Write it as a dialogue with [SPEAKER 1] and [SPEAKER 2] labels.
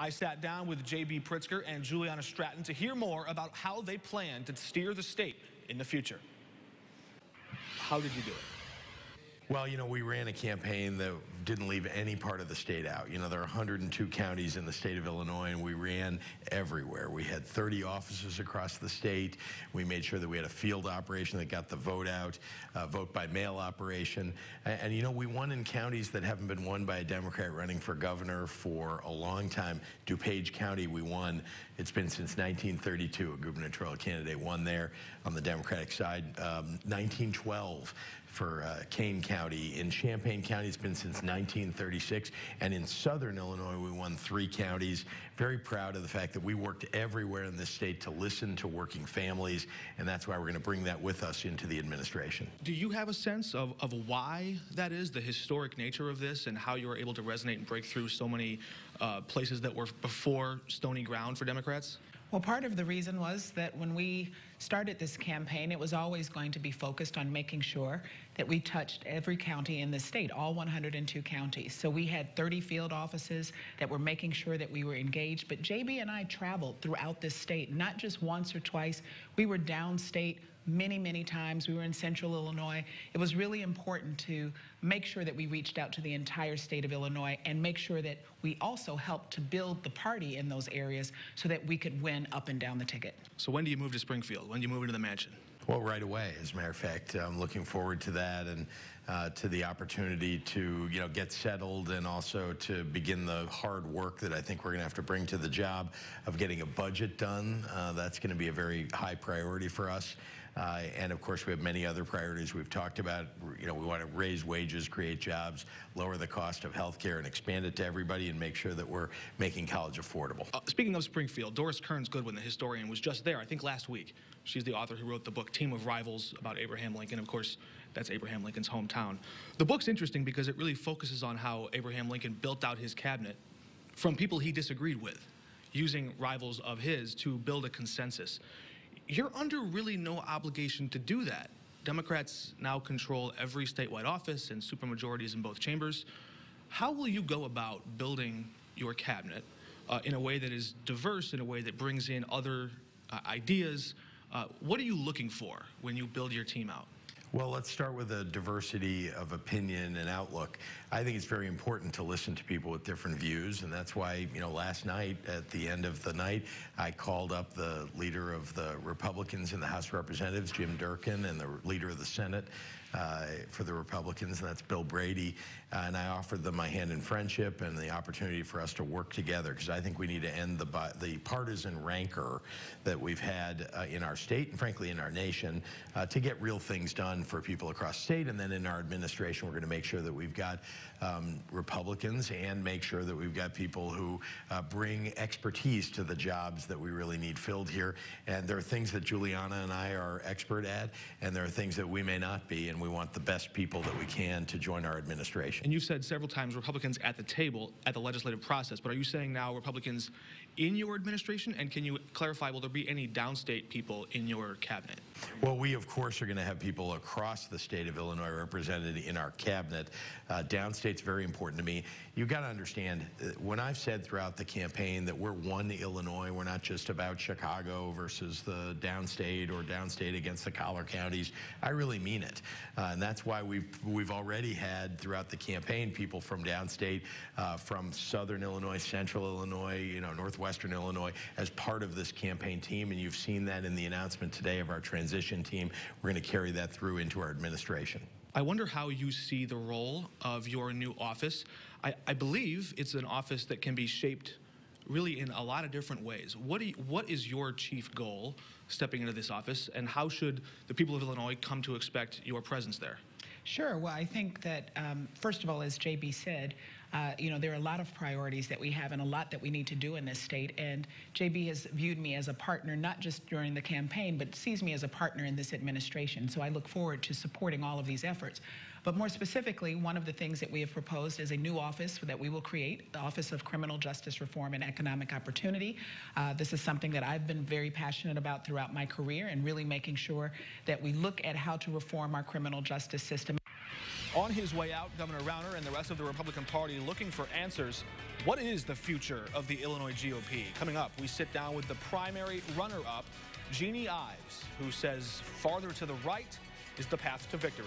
[SPEAKER 1] I sat down with JB Pritzker and Juliana Stratton to hear more about how they plan to steer the state in the future. How did you do it?
[SPEAKER 2] Well, we ran a campaign that didn't leave any part of the state out. There are 102 counties in the state of Illinois, and we ran everywhere. We had 30 offices across the state. We made sure that we had a field operation that got the vote out, vote by mail operation. And we won in counties that haven't been won by a Democrat running for governor for a long time. DuPage County, we won. It's been since 1932. A gubernatorial candidate won there on the Democratic side. 1912 for Kane County. In Champaign County, it's been since 1936. And in southern Illinois, we won 3 counties. Very proud of the fact that we worked everywhere in this state to listen to working families, and that's why we're going to bring that with us into the administration.
[SPEAKER 1] Do you have a sense of why that is, the historic nature of this, and how you were able to resonate and break through so many places that were before stony ground for Democrats?
[SPEAKER 3] Well, part of the reason was that when we started this campaign, it was always going to be focused on making sure that we touched every county in the state, all 102 counties. So we had 30 field offices that were making sure that we were engaged. But JB and I traveled throughout this state, not just once or twice. We were downstate many times. We were in central Illinois. It was really important to make sure that we reached out to the entire state of Illinois and make sure that we also helped to build the party in those areas so that we could win up and down the ticket.
[SPEAKER 1] So when do you move to Springfield? When do you move into the mansion?
[SPEAKER 2] Well, right away, as a matter of fact. I'm looking forward to that and to the opportunity to, get settled and also to begin the hard work that I think we're going to have to bring to the job of getting a budget done. That's going to be a very high priority for us. And of course, we have many other priorities we've talked about. We want to raise wages, create jobs, lower the cost of health care, and expand it to everybody, and make sure that we're making college affordable.
[SPEAKER 1] Speaking of Springfield, Doris Kearns Goodwin, the historian, was just there, I think last week. She's the author who wrote the book Team of Rivals about Abraham Lincoln. Of course, that's Abraham Lincoln's hometown. The book's interesting because it really focuses on how Abraham Lincoln built out his cabinet from people he disagreed with, using rivals of his to build a consensus. You're under really no obligation to do that. Democrats now control every statewide office and supermajorities in both chambers. How will you go about building your cabinet in a way that is diverse, in a way that brings in other ideas? What are you looking for when you build your team out?
[SPEAKER 2] Well, let's start with a diversity of opinion and outlook. I think it's very important to listen to people with different views, and that's why, last night, at the end of the night, I called up the leader of the Republicans in the House of Representatives, Jim Durkin, and the leader of the Senate for the Republicans, and that's Bill Brady, and I offered them my hand in friendship and the opportunity for us to work together, because I think we need to end the partisan rancor that we've had in our state and, frankly, in our nation to get real things done for people across the state. And then in our administration, we're going to make sure that we've got Republicans and make sure that we've got people who bring expertise to the jobs that we really need filled here. And there are things that Juliana and I are expert at, and there are things that we may not be, and we want the best people that we can to join our administration.
[SPEAKER 1] And you've said several times Republicans at the table at the legislative process, but are you saying now Republicans in your administration? And can you clarify, will there be any downstate people in your cabinet?
[SPEAKER 2] Well, we, of course, are going to have people across the state of Illinois represented in our cabinet. Downstate's very important to me. You've got to understand, when I've said throughout the campaign that we're one Illinois, we're not just about Chicago versus the downstate or downstate against the collar counties, I really mean it. And that's why we've already had throughout the campaign people from downstate, from southern Illinois, central Illinois, northwestern Illinois as part of this campaign team. And you've seen that in the announcement today of our transition team. We're going to carry that through into our administration.
[SPEAKER 1] I wonder how you see the role of your new office. I believe it's an office that can be shaped really in a lot of different ways. What is your chief goal stepping into this office, and how should the people of Illinois come to expect your presence there?
[SPEAKER 3] Sure. Well, I think that, first of all, as JB said, there are a lot of priorities that we have and a lot that we need to do in this state. And JB has viewed me as a partner, not just during the campaign, but sees me as a partner in this administration. So I look forward to supporting all of these efforts. But more specifically, one of the things that we have proposed is a new office that we will create, the Office of Criminal Justice Reform and Economic Opportunity. This is something that I've been very passionate about throughout my career, and really making sure that we look at how to reform our criminal justice system.
[SPEAKER 1] On his way out, Governor Rauner and the rest of the Republican Party looking for answers. What is the future of the Illinois GOP? Coming up, we sit down with the primary runner-up, Jeannie Ives, who says farther to the right is the path to victory.